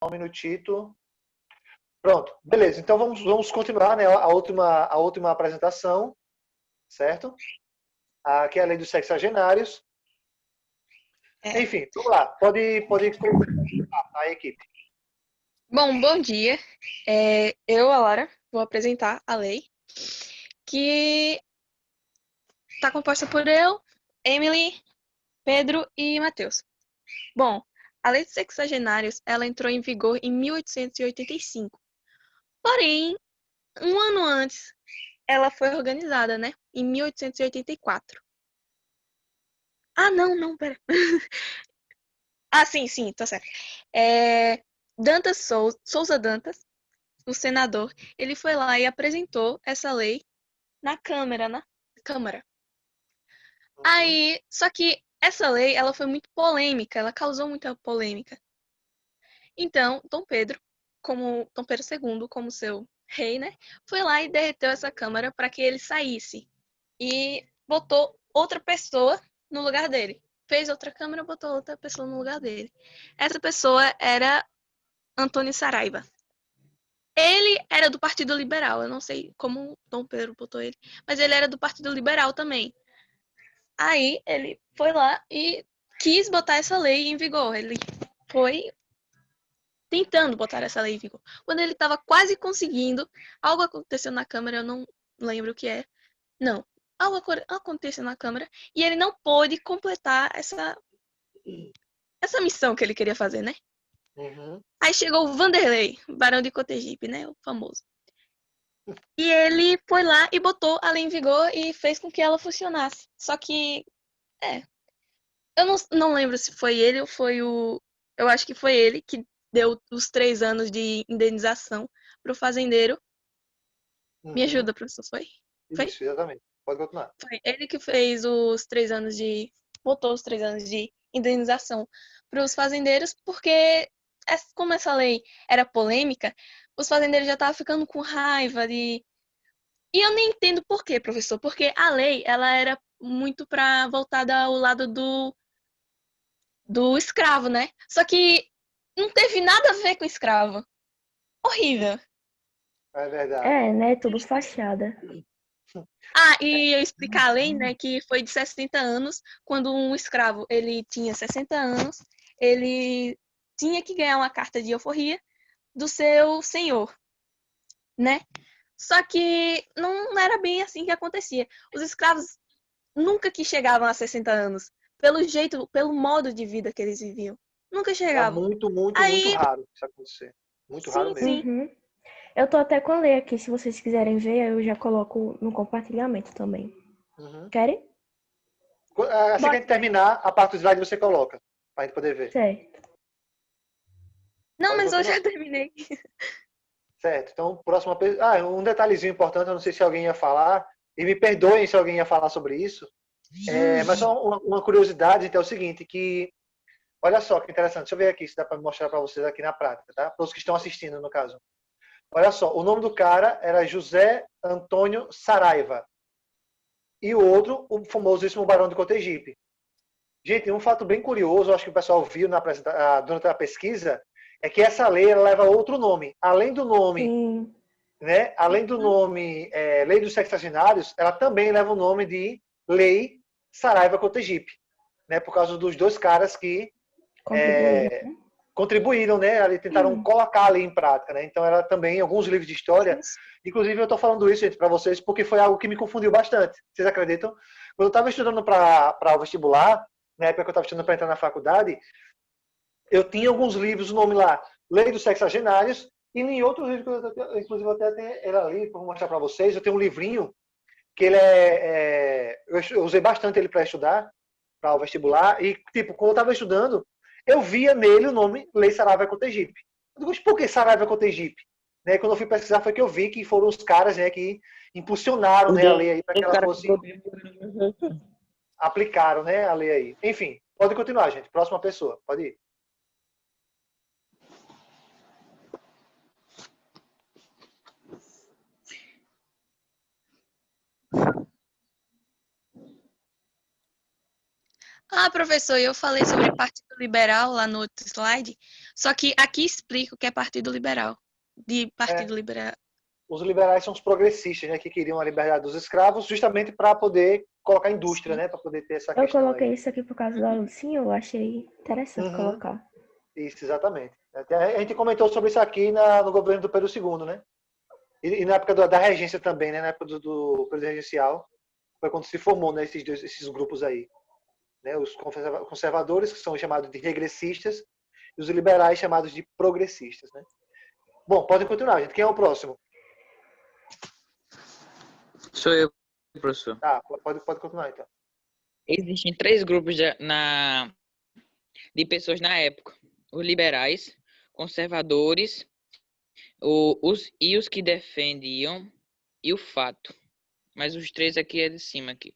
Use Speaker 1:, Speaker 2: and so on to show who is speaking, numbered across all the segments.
Speaker 1: um minutito. Pronto, beleza. Então vamos continuar, né, a última apresentação, certo? Aqui é a lei dos sexagenários. Enfim, vamos lá. Pode começar a equipe.
Speaker 2: Bom dia. Eu, a Lara, vou apresentar a lei, que está composta por eu, Emily, Pedro e Matheus. Bom, a lei dos sexagenários, ela entrou em vigor em 1885. Porém, um ano antes, ela foi organizada, né? Em 1884. Ah, não, pera. Ah, sim, tá certo. Souza Dantas, o senador, ele foi lá e apresentou essa lei na Câmara. Aí, só que essa lei, ela foi muito polêmica, ela causou muita polêmica. Então, Dom Pedro II, como seu rei, né, foi lá e derreteu essa Câmara para que ele saísse e botou outra pessoa no lugar dele. Fez outra Câmara, botou outra pessoa no lugar dele. Essa pessoa era Antônio Saraiva. Ele era do Partido Liberal, eu não sei como Dom Pedro botou ele, mas ele era do Partido Liberal também. Aí ele foi lá e quis botar essa lei em vigor. Ele foi tentando botar essa lei em vigor. Quando ele estava quase conseguindo, algo aconteceu na Câmara, eu não lembro o que é. Não, algo aconteceu na Câmara e ele não pôde completar essa missão que ele queria fazer, né?
Speaker 1: Uhum.
Speaker 2: Aí chegou o Vanderlei, Barão de Cotegipe, né? O famoso. E ele foi lá e botou a lei em vigor e fez com que ela funcionasse. Só que, eu não lembro se foi ele ou foi o. Eu acho que foi ele que deu os 3 anos de indenização pro fazendeiro. Me
Speaker 1: Uhum.
Speaker 2: ajuda, professor, foi? Foi?
Speaker 1: Isso, exatamente. Pode continuar.
Speaker 2: Foi ele que fez os 3 anos de. Botou os 3 anos de indenização para os fazendeiros, porque, como essa lei era polêmica, os fazendeiros já estavam ficando com raiva de. E eu nem entendo por quê, professor, porque a lei ela era muito para voltada ao lado do escravo, né? Só que não teve nada a ver com escravo. Horrível.
Speaker 1: É verdade.
Speaker 3: Né? Tudo fachada.
Speaker 2: Ah, e eu explicar a lei, né, que foi de 60 anos, quando um escravo, ele tinha 60 anos, ele tinha que ganhar uma carta de alforria do seu senhor, né? Só que não era bem assim que acontecia. Os escravos nunca que chegavam a 60 anos, pelo jeito, pelo modo de vida que eles viviam. Nunca
Speaker 1: Era
Speaker 2: chegavam.
Speaker 1: muito
Speaker 2: Aí,
Speaker 1: raro isso acontecer. Muito raro mesmo.
Speaker 2: sim.
Speaker 3: Uhum. Eu tô até com a lei aqui, se vocês quiserem ver, eu já coloco no compartilhamento também.
Speaker 1: Uhum.
Speaker 3: Querem?
Speaker 1: Assim que a gente terminar, a parte do slide você coloca, para a gente poder ver.
Speaker 3: Certo.
Speaker 2: Não,
Speaker 1: Pode
Speaker 2: mas eu
Speaker 1: continuar.
Speaker 2: já terminei.
Speaker 1: Certo. Então, próxima pergunta. Ah, um detalhezinho importante, eu não sei se alguém ia falar, e me perdoem se alguém ia falar sobre isso, mas só uma curiosidade, então, é o seguinte, que, olha só que interessante, deixa eu ver aqui se dá para mostrar para vocês aqui na prática, tá? Para os que estão assistindo, no caso. Olha só, o nome do cara era José Antônio Saraiva, e o outro, o famosíssimo Barão de Cotegipe. Gente, um fato bem curioso, acho que o pessoal viu durante a pesquisa, é que essa lei ela leva outro nome. Além do nome,
Speaker 3: Sim.
Speaker 1: né? Além do nome Lei dos Sexagenários, ela também leva o nome de Lei Saraiva Cotegipe, né? Por causa dos dois caras que
Speaker 3: Contribuíram, né?
Speaker 1: contribuíram, né? Ali tentaram colocar a lei em prática, né? Então ela também, em alguns livros de história, inclusive eu estou falando isso, gente, para vocês, porque foi algo que me confundiu bastante. Vocês acreditam? Quando eu estava estudando para o vestibular, na época que eu estava estudando para entrar na faculdade, eu tinha alguns livros, o nome lá, Lei dos Sexagenários, e em outros livros, inclusive eu até tenho ele ali, vou mostrar para vocês, eu tenho um livrinho, que ele eu usei bastante ele para estudar, para o vestibular, e tipo, quando eu estava estudando, eu via nele o nome Lei Saraiva Cotegipe. Eu digo, por que Saraiva Cotegipe? Né, quando eu fui pesquisar foi que eu vi que foram os caras, né, que impulsionaram, né, a lei aí para que ela fosse aplicaram, né, a lei aí. Enfim, pode continuar, gente. Próxima pessoa, pode ir.
Speaker 2: Ah, professor, eu falei sobre Partido Liberal lá no outro slide, Só que aqui explica o que é Partido Liberal. De Partido Liberal.
Speaker 1: Os liberais são os progressistas, né, que queriam a liberdade dos escravos justamente para poder colocar indústria, né, para poder ter essa
Speaker 3: Eu
Speaker 1: questão
Speaker 3: coloquei
Speaker 1: aí.
Speaker 3: isso aqui por causa da Lucinha, eu achei interessante
Speaker 1: Uhum.
Speaker 3: colocar.
Speaker 1: Isso, exatamente. Até a gente comentou sobre isso aqui no governo do Pedro II, né? E na época da regência também, né? Na época do período regencial, foi quando se formou, né, esses grupos aí. Né? Os conservadores, que são chamados de regressistas, e os liberais, chamados de progressistas. Né? Bom, podem continuar, gente. Quem é o próximo?
Speaker 4: Sou eu, professor.
Speaker 1: Tá, pode continuar, então.
Speaker 4: Existem 3 grupos de pessoas na época. Os liberais, conservadores, os que defendiam e o fato. Mas os 3 aqui é de cima aqui.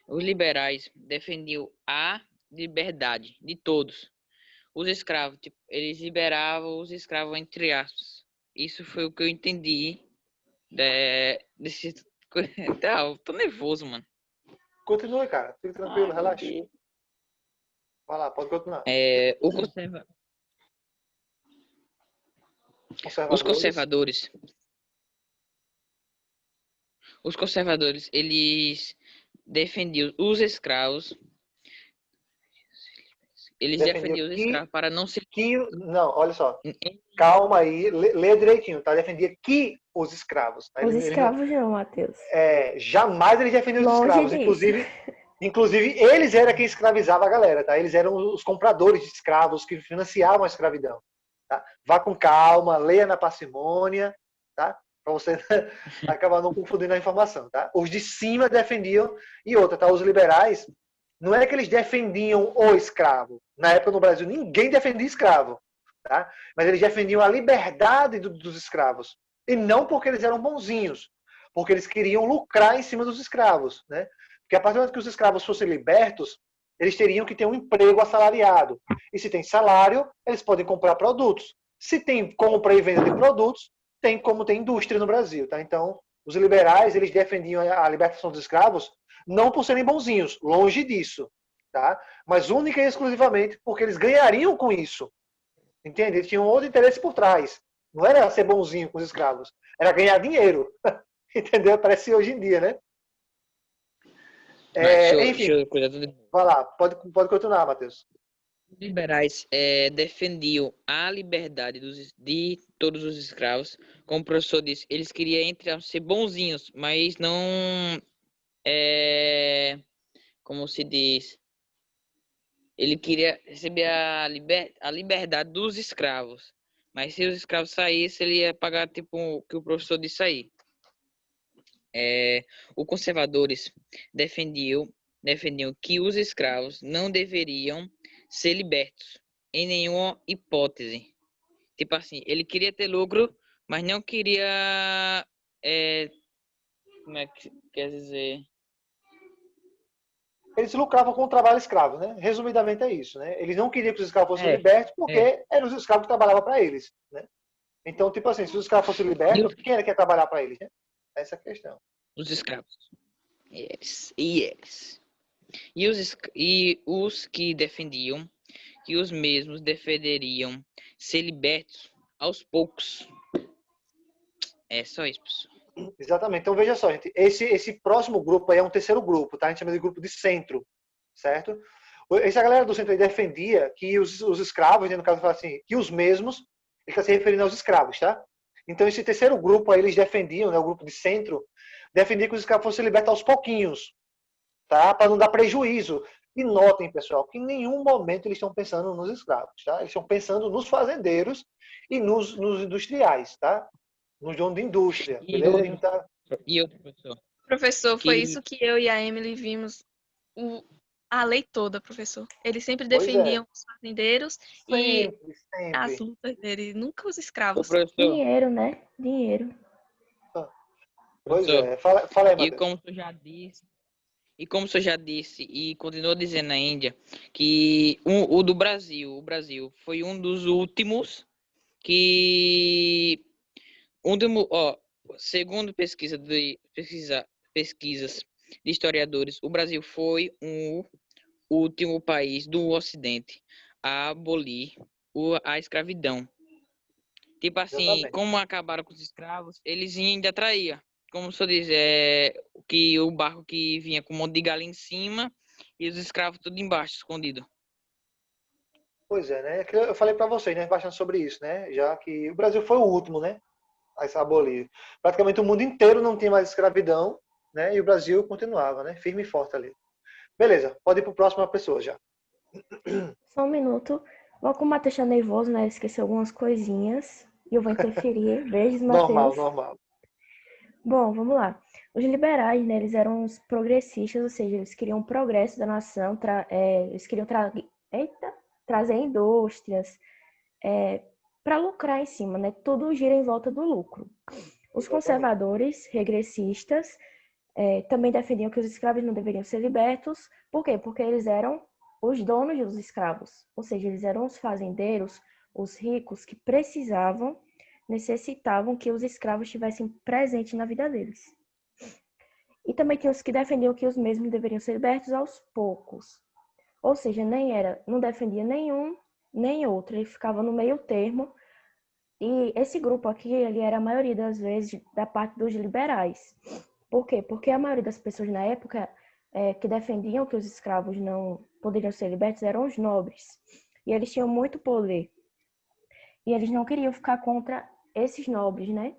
Speaker 4: Os liberais defendiam a liberdade de todos. Os escravos, tipo, eles liberavam os escravos entre aspas. Isso foi o que eu entendi desse... eu tô nervoso, mano.
Speaker 1: Continue, cara. Fique tranquilo, relaxa.
Speaker 4: Deus.
Speaker 1: Vai lá, pode continuar.
Speaker 4: Os conservadores, eles defendiam os escravos. Eles defendiam os escravos para não ser...
Speaker 1: Não, olha só. Calma aí, lê direitinho, tá? Defendia que os escravos.
Speaker 3: Os escravos não, Matheus.
Speaker 1: Jamais eles defendiam os escravos. Inclusive, eles eram quem escravizava a galera, tá? Eles eram os compradores de escravos que financiavam a escravidão. Tá? Vá com calma, leia na parcimônia, tá? Para você acabar não confundindo a informação, tá? Os de cima defendiam, e outra, tá? Os liberais, não é que eles defendiam o escravo. Na época no Brasil, ninguém defendia escravo, tá? Mas eles defendiam a liberdade dos escravos. E não porque eles eram bonzinhos, porque eles queriam lucrar em cima dos escravos, né? Porque a partir do momento que os escravos fossem libertos, eles teriam que ter um emprego assalariado. E se tem salário, eles podem comprar produtos. Se tem compra e venda de produtos, tem como ter indústria no Brasil, tá? Então, os liberais, eles defendiam a libertação dos escravos não por serem bonzinhos, longe disso, tá? Mas única e exclusivamente porque eles ganhariam com isso. Entende? Eles tinham outro interesse por trás. Não era ser bonzinho com os escravos, era ganhar dinheiro. Entendeu? Parece hoje em dia, né? Enfim, vai lá, pode continuar, Matheus.
Speaker 4: Os liberais defendiam a liberdade de todos os escravos. Como o professor disse, eles queriam ser bonzinhos, mas não... como se diz... Ele queria receber a liberdade dos escravos. Mas se os escravos saíssem, ele ia pagar tipo o que o professor disse aí. Os conservadores defendiam que os escravos não deveriam ser libertos em nenhuma hipótese. Tipo assim, ele queria ter lucro, mas não queria... como é que quer dizer?
Speaker 1: Eles lucravam com o trabalho escravo, né? Resumidamente é isso, né? Eles não queriam que os escravos fossem libertos porque eram os escravos que trabalhavam para eles, né? Então, tipo assim, se os escravos fossem libertos, quem era que ia trabalhar para eles, né? Essa é a questão.
Speaker 4: Os escravos. Eles. E os que defendiam que os mesmos deveriam ser libertos aos poucos. É só isso, pessoal.
Speaker 1: Exatamente. Então, veja só, gente. Esse próximo grupo aí é um terceiro grupo, tá? A gente chama de grupo de centro, certo? Essa galera do centro aí defendia que os escravos, né, no caso, assim, que os mesmos, ele está se referindo aos escravos, tá? Então, esse terceiro grupo aí, eles defendiam, né, o grupo de centro, defendia que os escravos fossem libertos aos pouquinhos, tá? Para não dar prejuízo. E notem, pessoal, que em nenhum momento eles estão pensando nos escravos, tá? Eles estão pensando nos fazendeiros e nos industriais, tá? Nos donos de indústria, beleza?
Speaker 4: E outro, professor?
Speaker 2: Professor, foi isso que eu e a Emily vimos a lei toda, professor. Eles sempre defendiam os fazendeiros e as lutas deles, nunca os escravos.
Speaker 3: Dinheiro, né? Dinheiro.
Speaker 1: Pois é. Fala aí, Matheus.
Speaker 4: E como o senhor já disse, e continuou dizendo na Índia, que o Brasil foi um dos últimos que... segundo pesquisas de historiadores, o Brasil foi o último país do Ocidente a abolir a escravidão. Tipo assim,
Speaker 1: Exatamente.
Speaker 4: como acabaram com os escravos, eles ainda traíam. Como o senhor diz, que o barco que vinha com um monte de galinha em cima e os escravos tudo embaixo, escondido.
Speaker 1: Pois é, né? Eu falei para vocês, né, bastante sobre isso, né? Já que o Brasil foi o último, né, a se abolir. Praticamente o mundo inteiro não tinha mais escravidão, né? E o Brasil continuava, né? Firme e forte ali. Beleza, pode ir para a próxima pessoa já.
Speaker 3: Só um minuto. O Matheus tá nervoso, né? Ele esqueceu algumas coisinhas. E eu vou interferir. Beijos,
Speaker 1: Normal,
Speaker 3: Matheus.
Speaker 1: normal.
Speaker 3: Bom, vamos lá. Os liberais, né, eles eram os progressistas, ou seja, eles queriam o progresso da nação, eles queriam trazer indústrias para lucrar em cima, né? Tudo gira em volta do lucro. Os
Speaker 1: Exatamente.
Speaker 3: conservadores, regressistas, também defendiam que os escravos não deveriam ser libertos. Por quê? Porque eles eram os donos dos escravos, ou seja, eles eram os fazendeiros, os ricos que necessitavam que os escravos estivessem presentes na vida deles. E também tinha os que defendiam que os mesmos deveriam ser libertos aos poucos. Ou seja, não defendia nenhum nem outro, ele ficava no meio termo. E esse grupo aqui, ele era a maioria das vezes da parte dos liberais. Por quê? Porque a maioria das pessoas na época que defendiam que os escravos não poderiam ser libertos eram os nobres. E eles tinham muito poder. E eles não queriam ficar contra esses nobres, né?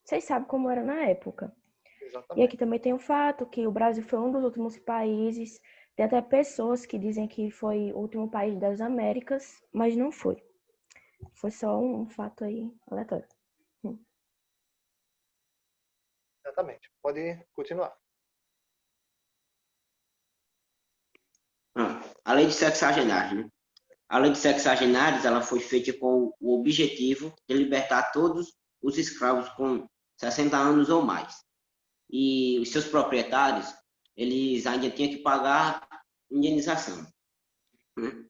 Speaker 3: Vocês sabem como era na época. E
Speaker 1: Exatamente.
Speaker 3: aqui também tem o fato que o Brasil foi um dos últimos países. Tem até pessoas que dizem que foi o último país das Américas, mas não foi. Foi só um fato aí aleatório.
Speaker 1: Exatamente. Pode continuar.
Speaker 5: A lei de sexagenários, né? A lei de sexagenários, ela foi feita com o objetivo de libertar todos os escravos com 60 anos ou mais. E os seus proprietários, eles ainda tinham que pagar indenização, né?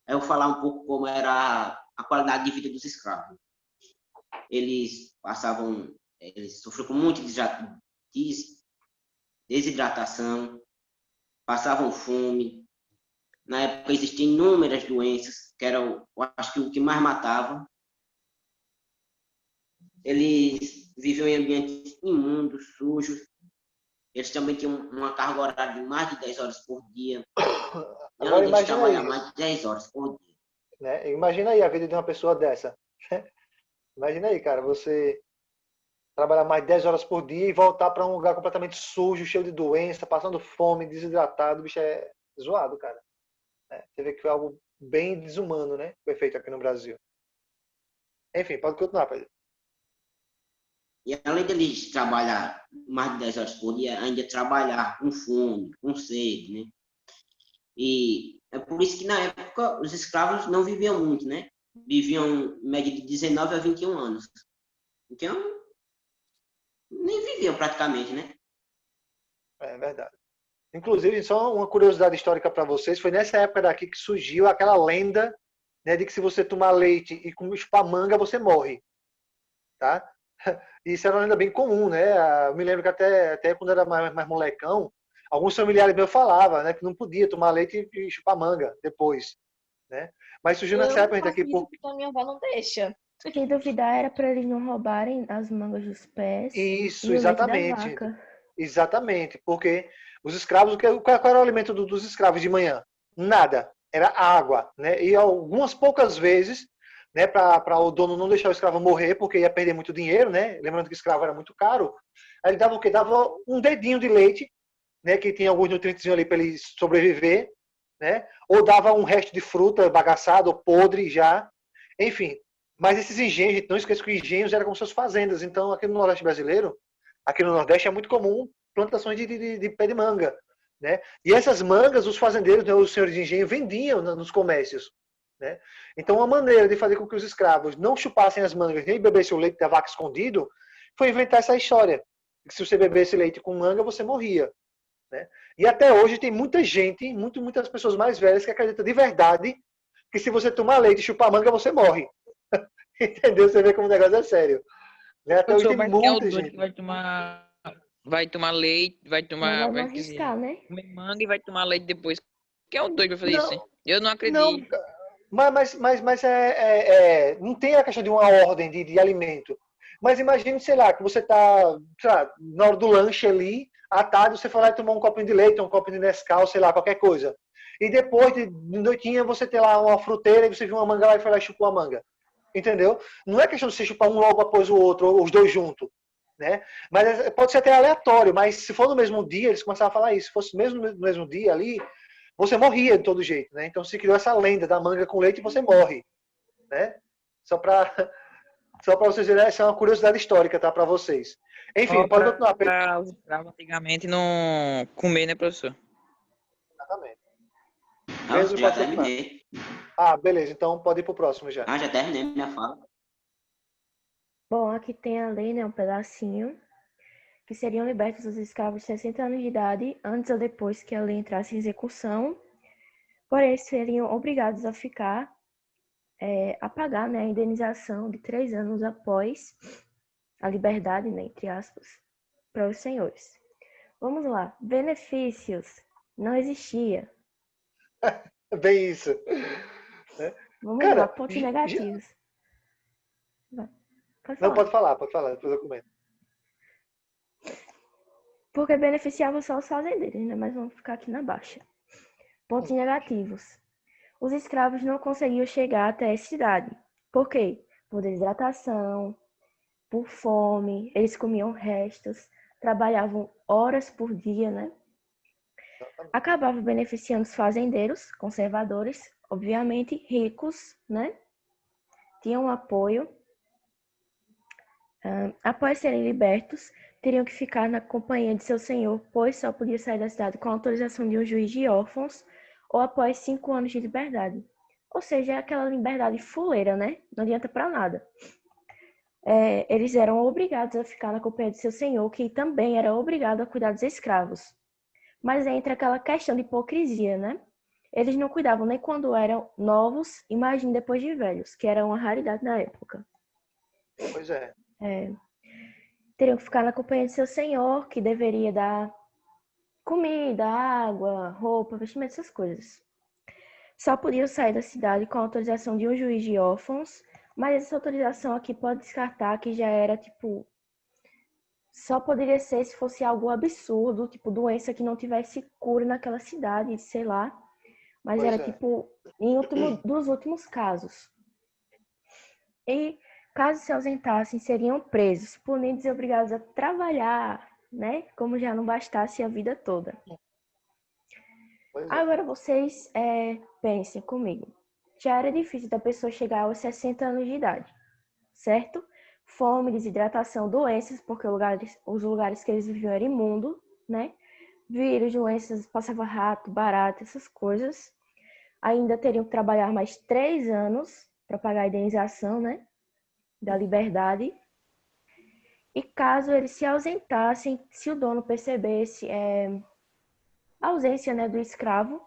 Speaker 5: Eu vou falar um pouco como era a qualidade de vida dos escravos. Eles sofriam com muita desidratação, passavam fome. Na época existiam inúmeras doenças, que era, eu acho que o que mais matava. Eles viviam em ambientes imundos, sujos. Eles também tinham uma carga horária de mais de 10 horas por dia.
Speaker 1: Agora
Speaker 5: Eles
Speaker 1: imagina aí,
Speaker 5: trabalhavam mais de 10 horas por dia.
Speaker 1: né? Imagina aí a vida de uma pessoa dessa. Imagina aí, cara, você trabalhar mais de 10 horas por dia e voltar para um lugar completamente sujo, cheio de doença, passando fome, desidratado, o bicho é zoado, cara. Você vê que foi algo bem desumano, né? Foi feito aqui no Brasil. Enfim, pode continuar, Pedro.
Speaker 5: E além deles trabalhar mais de 10 horas por dia, ainda trabalhar com fome, com sede, né? E é por isso que na época os escravos não viviam muito, né? Viviam em média de 19 a 21 anos. Então, nem viviam praticamente, né?
Speaker 1: É verdade. Inclusive, só uma curiosidade histórica para vocês, foi nessa época daqui que surgiu aquela lenda, né, de que se você tomar leite e chupar manga, você morre. Tá? Isso era uma lenda bem comum, né? Eu me lembro que até quando eu era mais molecão, alguns familiares meus falavam, né, que não podia tomar leite e chupar manga depois, né? Mas surgiu
Speaker 2: Eu
Speaker 1: nessa
Speaker 2: não
Speaker 1: época, gente,
Speaker 2: faço
Speaker 1: aqui
Speaker 2: isso porque a minha avó não deixa.
Speaker 3: Se duvidar, era para eles não roubarem as mangas dos pés
Speaker 1: Isso,
Speaker 3: e o leite da
Speaker 1: exatamente, gente.
Speaker 3: vaca.
Speaker 1: Exatamente, porque os escravos, qual era o alimento dos escravos de manhã? Nada, era água, né? E algumas poucas vezes, né, para o dono não deixar o escravo morrer, porque ia perder muito dinheiro, né? Lembrando que o escravo era muito caro. Aí ele dava o quê? Dava um dedinho de leite, né, que tinha alguns nutrientes ali para ele sobreviver, né? Ou dava um resto de fruta bagaçado, podre já. Enfim, mas esses engenhos, gente, não esqueça que os engenhos eram como suas fazendas. Então, aqui no Nordeste brasileiro, aqui no Nordeste é muito comum plantações de pé de manga, né? E essas mangas, os fazendeiros, né, os senhores de engenho, vendiam nos comércios, né? Então, uma maneira de fazer com que os escravos não chupassem as mangas nem bebessem o leite da vaca escondido foi inventar essa história. Que se você bebesse leite com manga, você morria, né? E até hoje tem muita gente, muitas pessoas mais velhas que acreditam de verdade que se você tomar leite e chupar manga, você morre. Entendeu? Você vê como o negócio é sério. Né? Até hoje
Speaker 4: Professor,
Speaker 1: tem
Speaker 4: mas quem é o
Speaker 1: muita
Speaker 4: doido
Speaker 1: gente.
Speaker 4: que vai tomar leite,
Speaker 3: Melhor não
Speaker 4: vai quer dizer,
Speaker 3: arriscar, né?
Speaker 4: comer manga e vai tomar leite depois? Quem é o doido pra fazer isso, hein?
Speaker 1: Não,
Speaker 4: Eu não
Speaker 1: não,
Speaker 4: acredito.
Speaker 1: Mas não tem a questão de uma ordem de alimento. Mas imagine, sei lá, que você está na hora do lanche ali, à tarde você foi lá e tomou um copinho de leite, um copinho de Nescau, sei lá, qualquer coisa. E depois de noitinha você tem lá uma fruteira e você viu uma manga lá e foi lá e chupou a manga. Entendeu? Não é questão de você chupar um logo após o outro, ou os dois juntos. Né? Mas pode ser até aleatório, mas se for no mesmo dia, eles começaram a falar isso. Se fosse mesmo no mesmo dia ali, você morria de todo jeito, né? Então se criou essa lenda da manga com leite e você morre, né? Só para vocês verem, essa é uma curiosidade histórica, tá? Para vocês. Enfim, pode continuar.
Speaker 4: Para os escravos antigamente não comer, né, professor?
Speaker 1: Exatamente.
Speaker 5: Não,
Speaker 1: Pedro,
Speaker 5: já
Speaker 1: pode continuar.
Speaker 5: terminei.
Speaker 1: Ah, beleza. Então pode ir pro próximo já.
Speaker 5: Já terminei minha fala.
Speaker 3: Bom, aqui tem a lei, né, um pedacinho, que seriam libertos os escravos de 60 anos de idade, antes ou depois que a lei entrasse em execução, porém eles seriam obrigados a ficar, a pagar, né, a indenização de 3 anos após a liberdade, né, entre aspas, para os senhores. Vamos lá, benefícios, não existia.
Speaker 1: Bem isso.
Speaker 3: Vamos
Speaker 1: Cara,
Speaker 3: lá, pontos negativos. Vai, pode
Speaker 1: não,
Speaker 3: falar.
Speaker 1: pode falar, depois eu comento.
Speaker 3: Porque beneficiava só os fazendeiros, né? Mas vamos ficar aqui na baixa. Pontos negativos. Os escravos não conseguiam chegar até a cidade. Por quê? Por desidratação, por fome, eles comiam restos, trabalhavam horas por dia, né? Acabava beneficiando os fazendeiros, conservadores, obviamente ricos, né? Tinham apoio. Após serem libertos, teriam que ficar na companhia de seu senhor, pois só podia sair da cidade com a autorização de um juiz de órfãos ou após 5 anos de liberdade. Ou seja, é aquela liberdade fuleira, né? Não adianta para nada. Eles eram obrigados a ficar na companhia de seu senhor, que também era obrigado a cuidar dos escravos. Mas entra aquela questão de hipocrisia, né? Eles não cuidavam nem quando eram novos, imagine depois de velhos, que era uma raridade na época.
Speaker 1: Pois é.
Speaker 3: Teriam que ficar na companhia de seu senhor, que deveria dar comida, água, roupa, vestimento, essas coisas. Só podiam sair da cidade com a autorização de um juiz de órfãos, mas essa autorização aqui pode descartar que já era, tipo, só poderia ser se fosse algo absurdo, tipo, doença que não tivesse cura naquela cidade, sei lá. Mas
Speaker 1: Pois
Speaker 3: era, tipo, dos últimos casos. E caso se ausentassem, seriam presos, punidos e obrigados a trabalhar, né? Como já não bastasse a vida toda. Agora vocês pensem comigo. Já era difícil da pessoa chegar aos 60 anos de idade, certo? Fome, desidratação, doenças, porque os lugares que eles viviam eram imundos, né? Vírus, doenças, passava rato, barata, essas coisas. Ainda teriam que trabalhar mais 3 anos para pagar a indenização, né? Da liberdade. E caso eles se ausentassem, se o dono percebesse a ausência, né, do escravo,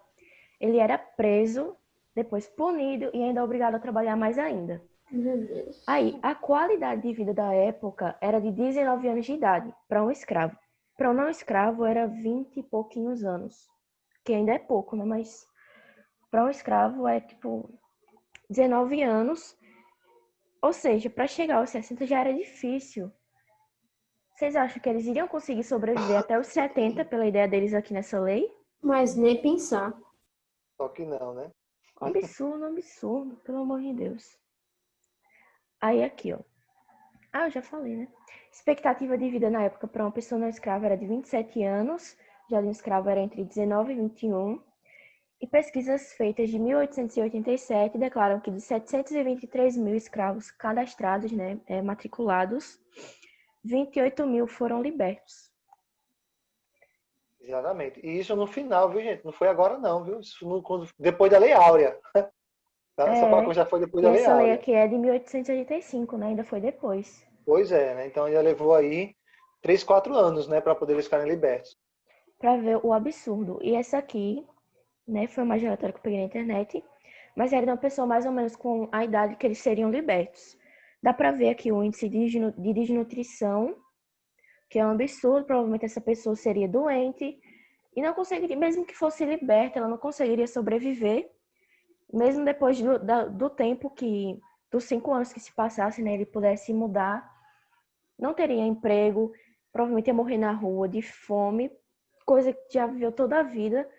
Speaker 3: ele era preso, depois punido e ainda obrigado a trabalhar mais ainda.
Speaker 6: Meu Deus.
Speaker 3: Aí, a qualidade de vida da época era de 19 anos de idade para um escravo. Para um não escravo era 20 e pouquinhos anos, que ainda é pouco, né? Mas para um escravo é tipo 19 anos. Ou seja, para chegar aos 60 já era difícil. Vocês acham que eles iriam conseguir sobreviver até os 70 pela ideia deles aqui nessa lei?
Speaker 6: Mas nem pensar.
Speaker 1: Só que não, né?
Speaker 3: Absurdo, pelo amor de Deus. Aí aqui, ó. Eu já falei, né? Expectativa de vida na época para uma pessoa não escrava era de 27 anos, já de um escravo era entre 19 e 21. E pesquisas feitas de 1887 declaram que de 723 mil escravos cadastrados, né, matriculados, 28 mil foram libertos.
Speaker 1: Exatamente. E isso no final, viu, gente? Não foi agora não, viu? Isso depois da Lei Áurea. Tá? Só para já foi depois
Speaker 3: E
Speaker 1: da Lei
Speaker 3: essa lei
Speaker 1: Áurea.
Speaker 3: aqui é de 1885, né? Ainda foi depois.
Speaker 1: Pois é, né? Então ainda levou aí 3, 4 anos, né? Para poder eles ficarem libertos.
Speaker 3: Para ver o absurdo. E essa aqui, né, foi uma relatória que eu peguei na internet, mas era de uma pessoa mais ou menos com a idade que eles seriam libertos. Dá para ver aqui o índice de desnutrição, que é um absurdo, provavelmente essa pessoa seria doente e não conseguiria, mesmo que fosse liberta, ela não conseguiria sobreviver. mesmo depois do tempo dos 5 anos que se passasse, né, ele pudesse mudar, não teria emprego, provavelmente ia morrer na rua de fome, coisa que já viveu toda a vida.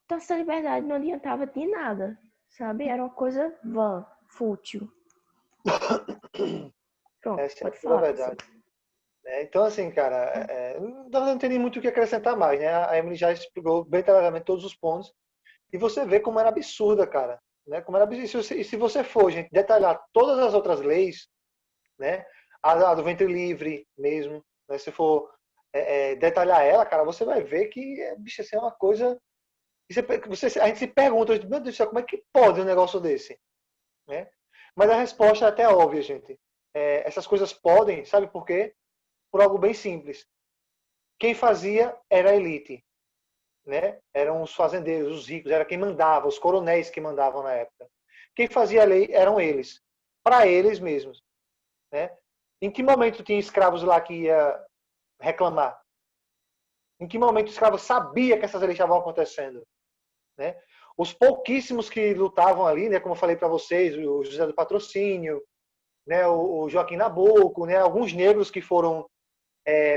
Speaker 3: Então essa liberdade não adiantava de nada, sabe? Era uma coisa vã, fútil. Pronto,
Speaker 1: Essa é
Speaker 3: pode
Speaker 1: toda a
Speaker 3: falar, professor.
Speaker 1: verdade. Então, assim, cara, não tem nem muito o que acrescentar mais, né? A Emily já explicou bem detalhadamente todos os pontos. E você vê como era absurda, cara. Né? Como era absurda. E se você for, gente, detalhar todas as outras leis, né? A do ventre livre mesmo, né? Se for detalhar ela, cara, você vai ver que, bicho, assim, é uma coisa... a gente se pergunta, meu Deus do céu, como é que pode um negócio desse? Né? Mas a resposta é até óbvia, gente. Essas coisas podem, sabe por quê? Por algo bem simples. Quem fazia era a elite, né? Eram os fazendeiros, os ricos, era quem mandava, os coronéis que mandavam na época. Quem fazia a lei eram eles, para eles mesmos, né? Em que momento tinha escravos lá que ia reclamar? Em que momento o escravo sabia que essas leis estavam acontecendo, né? Os pouquíssimos que lutavam ali, né, como eu falei para vocês, o José do Patrocínio, né, o Joaquim Nabuco, né, alguns negros que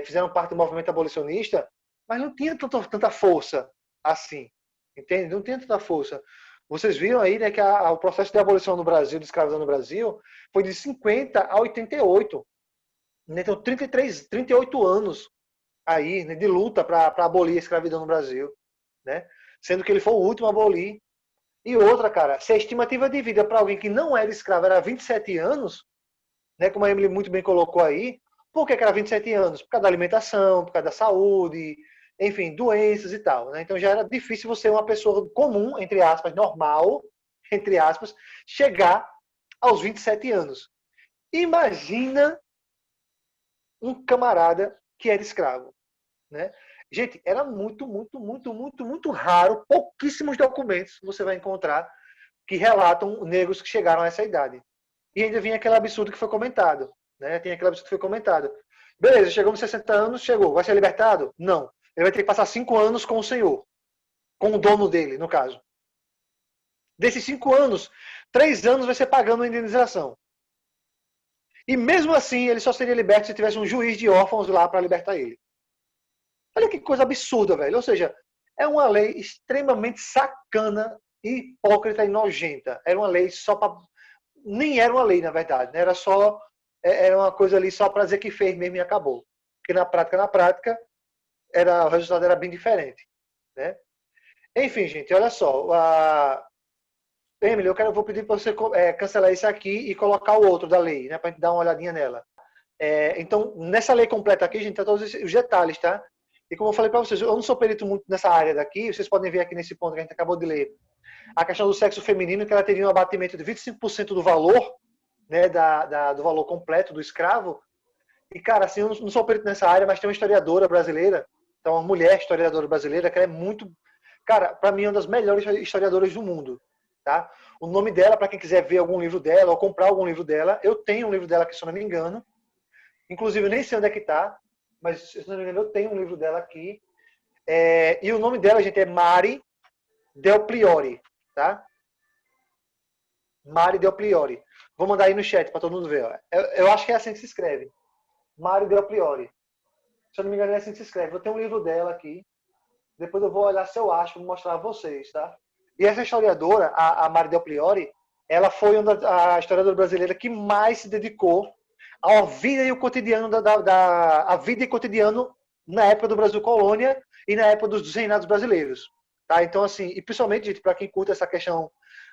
Speaker 1: fizeram parte do movimento abolicionista, mas não tinha tanta força assim, entende? Não tinha tanta força. Vocês viram aí, né, que o processo de abolição no Brasil, de escravidão no Brasil, foi de 50 a 88. Né? Então, 38 anos aí, né, de luta para abolir a escravidão no Brasil, né? Sendo que ele foi o último a abolir. E outra, cara, se a estimativa de vida para alguém que não era escravo era 27 anos, né, como a Emily muito bem colocou aí, por que era 27 anos? Por causa da alimentação, por causa da saúde, enfim, doenças e tal. Né? Então já era difícil você, uma pessoa comum, entre aspas, normal, entre aspas, chegar aos 27 anos. Imagina um camarada que era escravo. Né? Gente, era muito raro, pouquíssimos documentos você vai encontrar que relatam negros que chegaram a essa idade. E ainda vinha aquele absurdo que foi comentado. Né? Tem aquele absurdo que foi comentado. Beleza, chegou nos 60 anos, chegou. Vai ser libertado? Não. Ele vai ter que passar 5 anos com o senhor. Com o dono dele, no caso. Desses 5 anos, 3 anos vai ser pagando a indenização. E mesmo assim, ele só seria liberto se tivesse um juiz de órfãos lá para libertar ele. Olha que coisa absurda, velho. Ou seja, é uma lei extremamente sacana, hipócrita e nojenta. Era uma lei só para... Nem era uma lei, na verdade. Né? Era uma coisa ali só para dizer que fez mesmo e acabou. Porque na prática, o resultado era bem diferente. Né? Enfim, gente, olha só. Emily, vou pedir para você cancelar esse aqui e colocar o outro da lei, né? Para a gente dar uma olhadinha nela. Então, nessa lei completa aqui, gente, tá todos os detalhes, tá? E como eu falei para vocês, eu não sou perito muito nessa área daqui, vocês podem ver aqui nesse ponto que a gente acabou de ler, a questão do sexo feminino, que ela teria um abatimento de 25% do valor, né, do valor completo do escravo. E, cara, assim, eu não sou perito nessa área, mas tem uma historiadora brasileira, então uma mulher historiadora brasileira, que ela é muito... Cara, para mim, é uma das melhores historiadoras do mundo, tá? O nome dela, para quem quiser ver algum livro dela ou comprar algum livro dela, eu tenho um livro dela aqui, se eu não me engano. Inclusive, eu nem sei onde é que tá, mas, se eu não me engano, eu tenho um livro dela aqui. E o nome dela, gente, é Mari Del Priori, tá? Mari Del Priori. Vou mandar aí no chat para todo mundo ver. Ó. Eu acho que é assim que se escreve. Mari Del Priori. Se eu não me engano, é assim que se escreve. Eu tenho um livro dela aqui. Depois eu vou olhar se eu acho, vou mostrar a vocês, tá? E essa historiadora, a Mari Del Priori, ela foi a historiadora brasileira que mais se dedicou à vida e o cotidiano a vida e cotidiano na época do Brasil colônia e na época dos reinados brasileiros. Tá? Então, assim, e principalmente, gente, para quem curta essa questão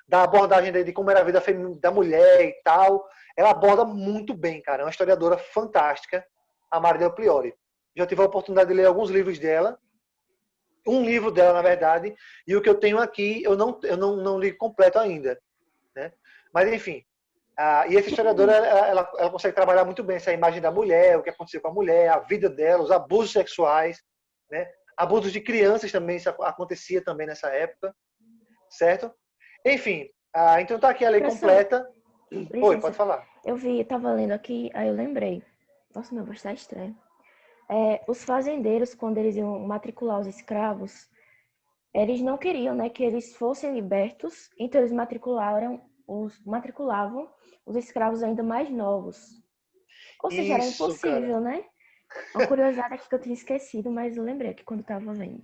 Speaker 1: da abordagem de como era a vida da mulher e tal, ela aborda muito bem, cara. É uma historiadora fantástica, a Mari Del Priori. Já tive a oportunidade de ler alguns livros dela, um livro dela, na verdade, e o que eu tenho aqui eu não li completo ainda. Né? Mas, enfim, e essa historiadora, ela consegue trabalhar muito bem essa imagem da mulher, o que aconteceu com a mulher, a vida dela, os abusos sexuais, né? Abusos de crianças também, isso acontecia também nessa época, certo? Enfim, então tá aqui a lei completa. Oi, pode falar.
Speaker 3: Eu tava lendo aqui, aí eu lembrei. Nossa, meu voz tá estranho. Os fazendeiros, quando eles iam matricular os escravos, Eles não queriam, né, que eles fossem libertos, então eles matriculavam os escravos ainda mais novos. Ou seja, era
Speaker 1: Isso, cara.
Speaker 3: impossível, né? Uma curiosidade aqui que eu tinha esquecido, mas eu lembrei aqui quando estava vendo.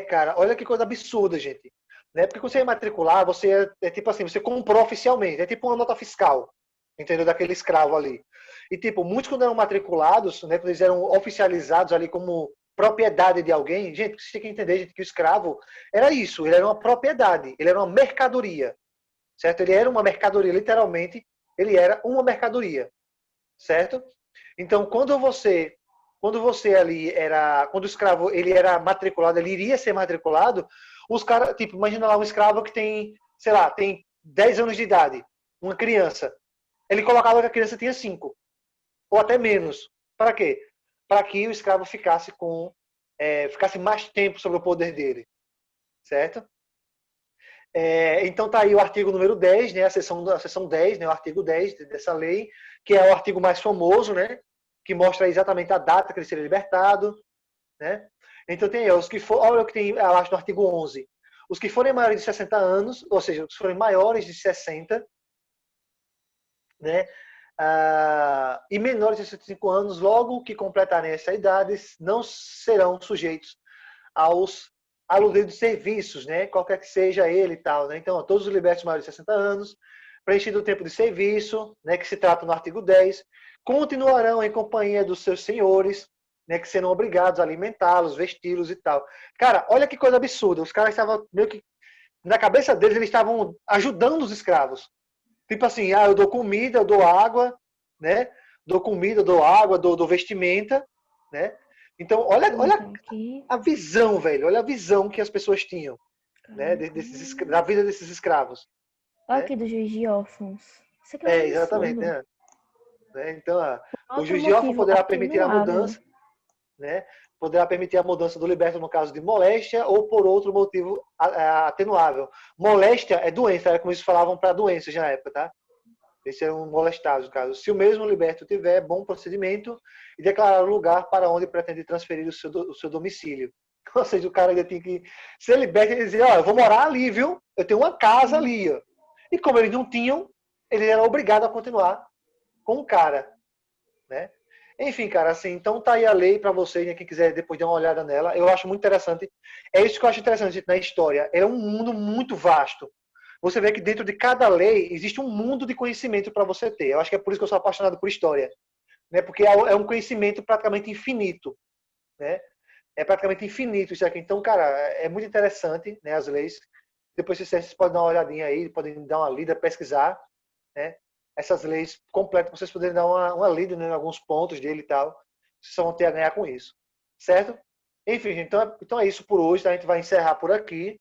Speaker 1: Cara, olha que coisa absurda, gente. Né? Porque quando você ia matricular, você é tipo assim, você comprou oficialmente, é tipo uma nota fiscal, entendeu? Daquele escravo ali. E tipo, muitos quando eram matriculados, né, quando eles eram oficializados ali como propriedade de alguém, gente, você tem que entender, gente, que o escravo era isso, ele era uma propriedade, ele era uma mercadoria, certo? Ele era uma mercadoria, literalmente, ele era uma mercadoria, certo? Então, quando você ali era, quando o escravo ele era matriculado, ele iria ser matriculado, os caras, tipo, imagina lá um escravo que tem, sei lá, tem 10 anos de idade, uma criança. Ele colocava que a criança tinha 5 ou até menos. Para quê? Para que o escravo ficasse mais tempo sobre o poder dele, certo? Então tá aí o artigo número 10, né, a seção 10, né, o artigo 10 dessa lei, que é o artigo mais famoso, né, que mostra exatamente a data que ele seria libertado, né? Então tem os que for, olha o que tem abaixo do artigo 11. Os que forem maiores de 60 anos, ou seja, os que forem maiores de 60, né, e menores de 65 anos, logo que completarem essa idade, não serão sujeitos aos aludidos serviços, né? Qualquer que seja ele e tal, né? Então, todos os libertos maiores de 60 anos, preenchido o tempo de serviço, né, que se trata no artigo 10, continuarão em companhia dos seus senhores, né, que serão obrigados a alimentá-los, vesti-los e tal. Cara, olha que coisa absurda. Os caras estavam meio que na cabeça deles, eles estavam ajudando os escravos. Tipo assim, eu dou comida, eu dou água, né? Dou comida, dou água, dou vestimenta, né? Então, olha
Speaker 3: Então, aqui,
Speaker 1: a visão, velho. Olha a visão que as pessoas tinham, né? Da vida desses escravos,
Speaker 3: olha
Speaker 1: né?
Speaker 3: aqui do juiz de órfãos. Isso aqui é um
Speaker 1: Exatamente,
Speaker 3: absurdo.
Speaker 1: né? Então, o
Speaker 3: Outro
Speaker 1: juiz de órfão
Speaker 3: motivo
Speaker 1: poderá permitir a
Speaker 3: atenuável.
Speaker 1: mudança, né? Poderá permitir a mudança do liberto no caso de moléstia ou por outro motivo atenuável. Moléstia é doença, era como eles falavam para doenças na época, tá? Eles serão molestados, no caso. Se o mesmo liberto tiver bom procedimento e declarar o lugar para onde pretende transferir o seu domicílio. Ou seja, o cara ainda tem que ser liberto e dizer, eu vou morar ali, viu? Eu tenho uma casa ali. Ó. E como eles não tinham, eles eram obrigados a continuar com o cara, né? Enfim, cara, assim, então tá aí a lei para vocês, né, quem quiser depois dar uma olhada nela. Eu acho muito interessante. É isso que eu acho interessante gente, na história. É um mundo muito vasto. Você vê que dentro de cada lei existe um mundo de conhecimento para você ter. Eu acho que é por isso que eu sou apaixonado por história, né? Porque é um conhecimento praticamente infinito, né? É praticamente infinito isso aqui. Então, cara, é muito interessante, né, as leis. Depois vocês podem dar uma olhadinha aí, podem dar uma lida, pesquisar, né? Essas leis completas, vocês poderem dar uma lida, né, em alguns pontos dele e tal. Vocês vão ter a ganhar com isso. Certo? Enfim, gente, então é isso por hoje. Tá? A gente vai encerrar por aqui.